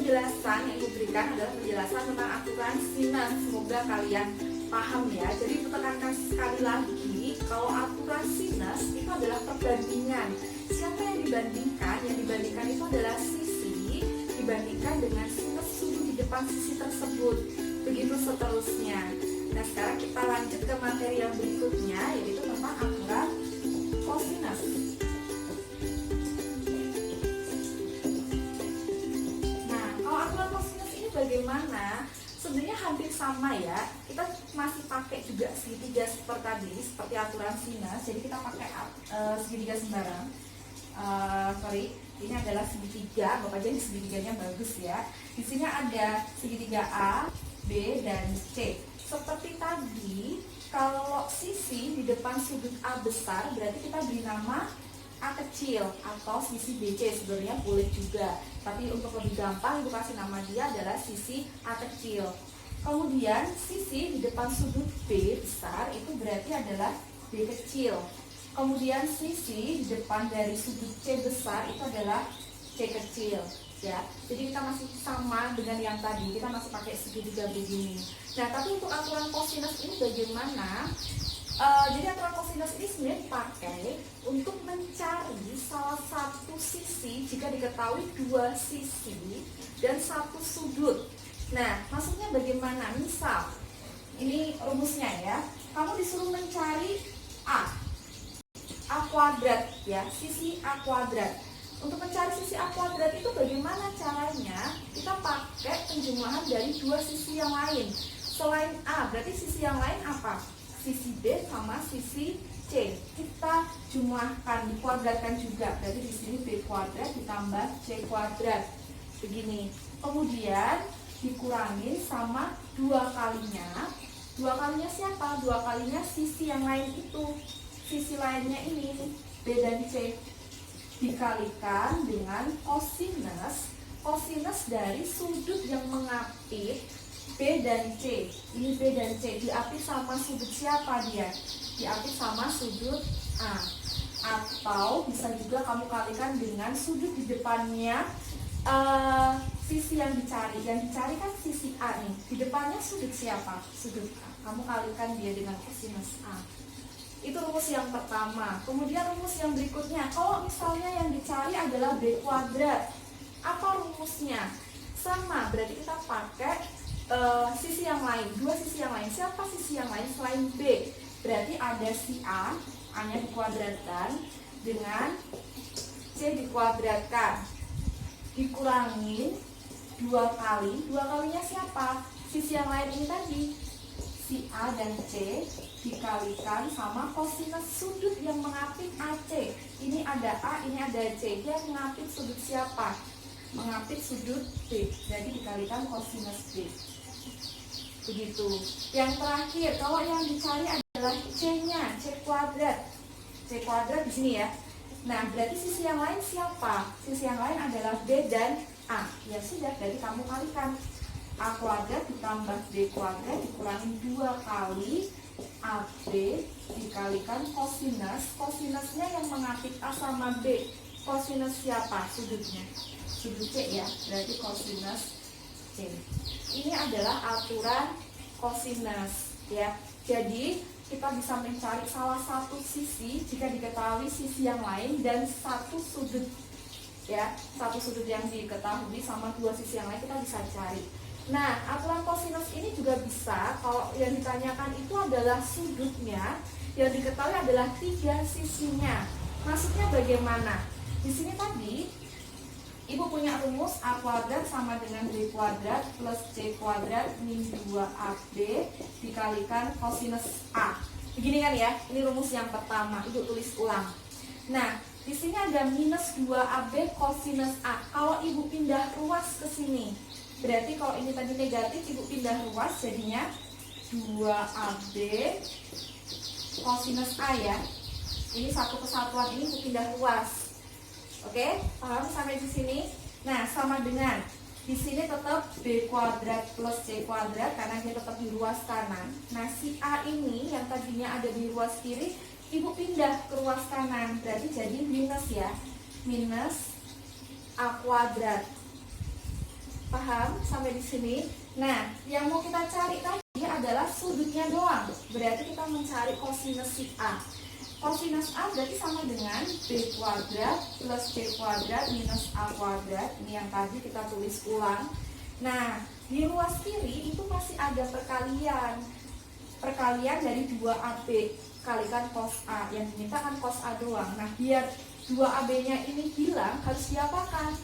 penjelasan yang Ibu berikan adalah penjelasan tentang aturan sinus. Semoga kalian paham ya. Jadi tekankan sekali lagi, kalau aturan sinus itu adalah perbandingan. Siapa yang dibandingkan? Yang dibandingkan itu adalah sisi dibandingkan dengan sinus sudut di depan sisi tersebut. Begitu seterusnya. Nah, sekarang kita lanjut ke materi yang berikutnya, yaitu tentang aturan kosinus. Nah, kalau aturan kosinus ini bagaimana? Sebenarnya hampir sama ya. Kita masih pakai juga segitiga seperti tadi, seperti aturan sinus. Jadi kita pakai segitiga sembarang. Ini adalah segitiga. Bapak jadi segitiganya bagus ya. Di sini ada segitiga A, B, dan C. Seperti tadi, kalau sisi di depan sudut A besar, berarti kita beri nama A kecil atau sisi BC. Sebenarnya boleh juga, tapi untuk lebih gampang Ibu kasih nama dia adalah sisi A kecil. Kemudian sisi di depan sudut B besar itu berarti adalah B kecil. Kemudian sisi di depan dari sudut C besar itu adalah C kecil. Ya, jadi kita masih sama dengan yang tadi, kita masih pakai segitiga begini. Nah, tapi untuk aturan kosinus ini bagaimana? Jadi aturan kosinus ini sebenarnya dipakai untuk mencari salah satu sisi jika diketahui dua sisi dan satu sudut. Nah, maksudnya bagaimana? Misal, ini rumusnya ya, kamu disuruh mencari A kuadrat ya, sisi A kuadrat. Untuk mencari sisi A kuadrat itu bagaimana caranya? Kita pakai penjumlahan dari dua sisi yang lain. Selain A, berarti sisi yang lain apa? Sisi B sama sisi C. Kita jumlahkan, dikuadratkan juga. Berarti di sini B kuadrat ditambah C kuadrat. Begini. Kemudian dikurangin sama dua kalinya. Dua kalinya siapa? Dua kalinya sisi yang lain itu. Sisi lainnya ini B dan C. Dikalikan dengan kosinus dari sudut yang mengapit B dan C. Ini B dan C diapit sama sudut siapa dia? Diapit sama sudut A. Atau bisa juga kamu kalikan dengan sudut di depannya sisi yang dicari. Yang dicari kan sisi A nih. Di depannya sudut siapa? Sudut A. Kamu kalikan dia dengan kosinus A. Itu rumus yang pertama. Kemudian rumus yang berikutnya, kalau misalnya yang dicari adalah B kuadrat, apa rumusnya? Sama, berarti kita pakai sisi yang lain, dua sisi yang lain. Siapa sisi yang lain selain B? Berarti ada si A, A-nya dikuadratkan dengan C dikuadratkan, dikurangin dua kalinya siapa? Sisi yang lain ini tadi, si A dan C dikalikan sama kosinus sudut yang mengapit AC. Ini ada A, ini ada C. Dia mengapit sudut siapa? Mengapit sudut B. Jadi dikalikan kosinus B. Begitu. Yang terakhir, kalau yang dicari adalah C-nya, C kuadrat. C kuadrat di sini ya. Nah, berarti sisi yang lain siapa? Sisi yang lain adalah B dan A. Ya sudah, berarti kamu kalikan. A kuadrat ditambah B kuadrat dikurangi 2 kali AB dikalikan kosinusnya yang mengapit A sama B. Kosinus siapa? Sudutnya. Sudut C ya, berarti kosinus C. Ini adalah aturan kosinus ya. Jadi kita bisa mencari salah satu sisi jika diketahui sisi yang lain dan satu sudut ya. Satu sudut yang diketahui sama dua sisi yang lain kita bisa cari. Nah, aturan kosinus ini juga bisa, kalau yang ditanyakan itu adalah sudutnya, yang diketahui adalah 3 sisinya. Maksudnya bagaimana? Di sini tadi, Ibu punya rumus A kuadrat sama dengan B kuadrat plus C kuadrat min 2AB dikalikan kosinus A. Begini kan ya, ini rumus yang pertama, Ibu tulis ulang. Nah, di sini ada minus 2AB kosinus A. Kalau Ibu pindah ruas ke sini, berarti kalau ini tadi negatif, Ibu pindah ruas jadinya 2AB kosinus A ya. Ini satu kesatuan, ini Ibu pindah ruas. Oke, paham sampai di sini? Nah, sama dengan di sini tetap B kuadrat plus C kuadrat karena dia tetap di ruas kanan. Nah, si A ini yang tadinya ada di ruas kiri, Ibu pindah ke ruas kanan, berarti jadi minus ya. Minus A kuadrat Paham sampai di sini? Nah, yang mau kita cari tadi adalah sudutnya doang. Berarti kita mencari kosinus si A. Kosinus A berarti sama dengan B kuadrat plus C kuadrat minus A kuadrat. Ini yang tadi kita tulis ulang. Nah, di ruas kiri itu masih ada perkalian. Perkalian dari 2AB kalikan cos A. Yang diminta kan cos A doang. Nah, biar 2AB-nya ini hilang harus diapakan?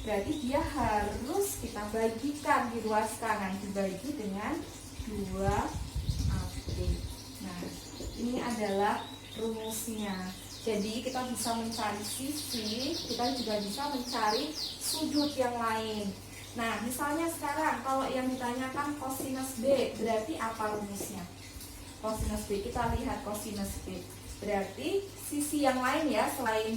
Berarti dia harus kita bagikan di ruas kanan, dibagi dengan 2AB. Nah, ini adalah rumusnya. Jadi kita bisa mencari sisi, kita juga bisa mencari sudut yang lain. Nah, misalnya sekarang kalau yang ditanyakan kosinus B, berarti apa rumusnya? Kosinus B, kita lihat kosinus B. Berarti sisi yang lain ya, selain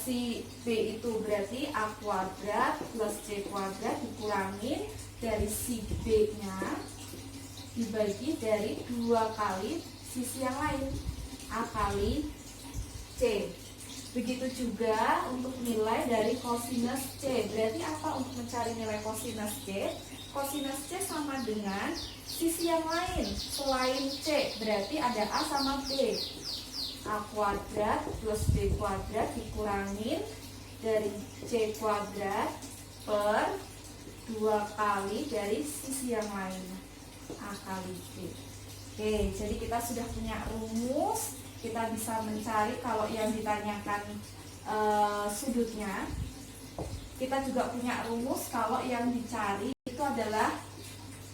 si B itu berarti A kuadrat plus C kuadrat dikurangin dari si B-nya dibagi dari 2 kali sisi yang lain, A kali C. Begitu juga untuk nilai dari kosinus C. Berarti apa untuk mencari nilai kosinus C? Kosinus C sama dengan sisi yang lain selain C. Berarti ada A sama B. A kuadrat plus B kuadrat dikurangin dari C kuadrat per 2 kali dari sisi yang lain, A kali B. Oke, jadi kita sudah punya rumus. Kita bisa mencari kalau yang ditanyakan sudutnya. Kita juga punya rumus kalau yang dicari itu adalah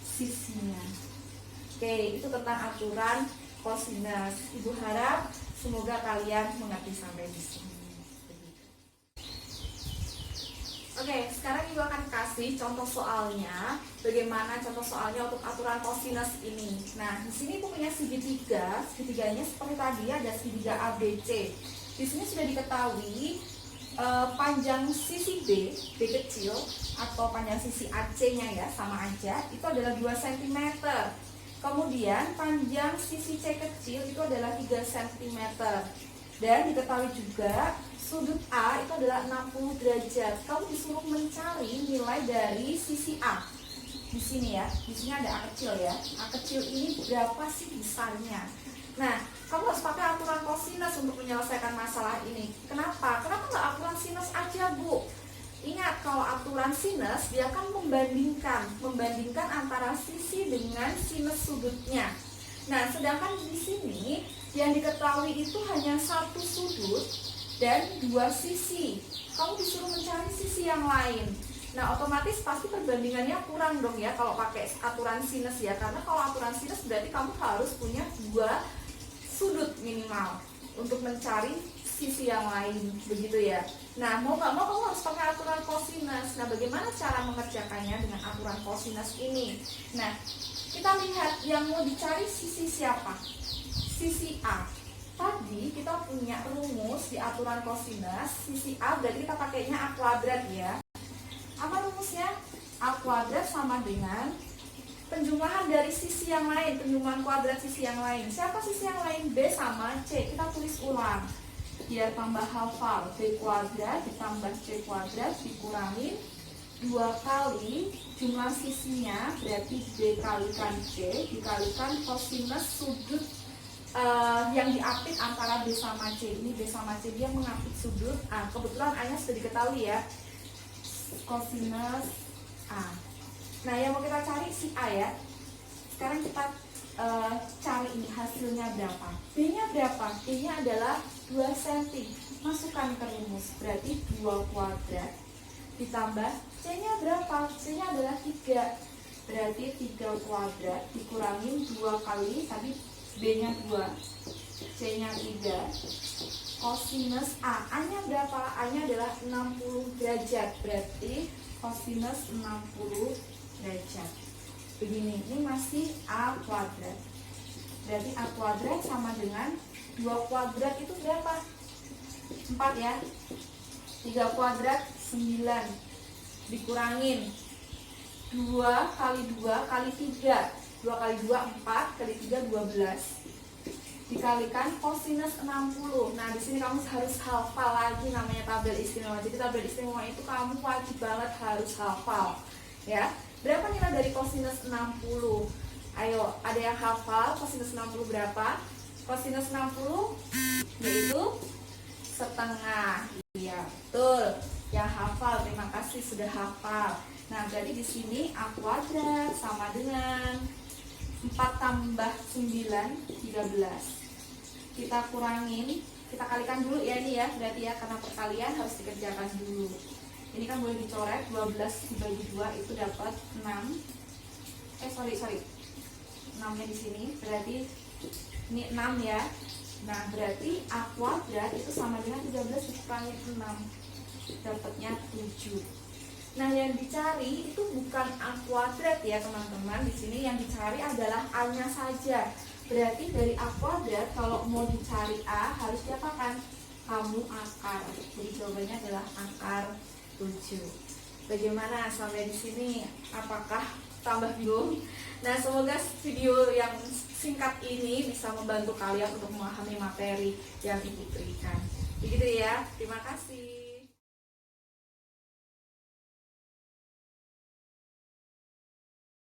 sisinya. Oke, itu tentang aturan kosinus. Ibu harap semoga kalian mengerti sampai di sini. Oke, sekarang Ibu akan kasih contoh soalnya. Bagaimana contoh soalnya untuk aturan kosinus ini? Nah, di sini Ibu punya segitiga. Segitiganya seperti tadi ada segitiga ABC. Di sini sudah diketahui panjang sisi B kecil atau panjang sisi AC-nya ya sama aja, itu adalah 2 cm. Kemudian panjang sisi C kecil itu adalah 3 cm. Dan diketahui juga sudut A itu adalah 60 derajat. Kamu disuruh mencari nilai dari sisi A. Di sini ya, di sini ada A kecil ya. A kecil ini berapa sih besarnya? Nah, kamu harus pakai aturan kosinus untuk menyelesaikan masalah ini. Kenapa? Kenapa nggak aturan sinus aja, Bu? Ingat, kalau aturan sinus dia akan membandingkan antara sisi dengan sinus sudutnya. Nah, sedangkan di sini yang diketahui itu hanya 1 sudut dan 2 sisi. Kamu disuruh mencari sisi yang lain. Nah, otomatis pasti perbandingannya kurang dong ya kalau pakai aturan sinus ya. Karena kalau aturan sinus berarti kamu harus punya 2 sudut minimal untuk mencari sisi yang lain, begitu ya. Nah, mau nggak mau kamu harus pakai aturan kosinus. Nah, bagaimana cara mengerjakannya dengan aturan kosinus ini? Nah, kita lihat yang mau dicari sisi siapa? Sisi A. Tadi kita punya rumus di aturan kosinus, sisi A berarti kita pakainya A kuadrat ya. Apa rumusnya? A kuadrat sama dengan penjumlahan dari sisi yang lain, penjumlahan kuadrat sisi yang lain. Siapa sisi yang lain? B sama C. Kita tulis ulang. Biar tambah hafal, B kuadrat ditambah C kuadrat dikurangin 2 kali jumlah sisinya, berarti B kalikan C dikalikan kosinus sudut yang diapit antara B sama C. Ini B sama C dia mengapit sudut A. Kebetulan A nya sudah diketahui ya, kosinus A. Nah, yang mau kita cari si A ya. Sekarang kita cari ini hasilnya berapa. B nya berapa? B nya adalah 2 cm. Masukkan ke rumus, berarti 2 kuadrat ditambah C nya berapa? C nya adalah 3. Berarti 3 kuadrat dikurangin 2 kali, tadi B nya 2, C nya 3, kosinus A. A nya berapa? A nya adalah 60 derajat. Berarti kosinus 60 derajat. Begini, ini masih A kuadrat. Berarti A kuadrat sama dengan 2 kuadrat itu berapa? 4 ya. 3 kuadrat 9 dikurangin 2 kali 2 kali 3. 2 kali 2 4 kali 3 12. dikalikan kosinus 60. Nah, di sini kamu harus hafal lagi namanya tabel istimewa. Jadi tabel istimewa itu kamu wajib banget harus hafal. Ya. Berapa nilai dari kosinus 60? Ayo, ada yang hafal kosinus 60 berapa? Kosinus 60 yaitu setengah. Iya, betul. Yang hafal, terima kasih sudah hafal. Nah, jadi di sini A kuadrat sama dengan 4 tambah 9, 13. Kita kurangin, kita kalikan dulu ya ini ya, berarti ya, karena perkalian harus dikerjakan dulu. Ini kan boleh dicoret, 12 dibagi 2 itu dapat 6. Sorry. 6-nya di sini, berarti ini 6 ya. Nah, berarti A kuadrat itu sama dengan 13 dikurangin 6. Dapatnya 7. Nah, yang dicari itu bukan A kuadrat ya teman-teman. Di sini yang dicari adalah A-nya saja. Berarti dari A kuadrat kalau mau dicari A harus diapakan? Kamu akar. Jadi jawabannya adalah akar 7. Bagaimana sampai di sini? Apakah tambah bingung? Nah, semoga video yang singkat ini bisa membantu kalian untuk memahami materi yang Ibu berikan. Begitu ya. Terima kasih.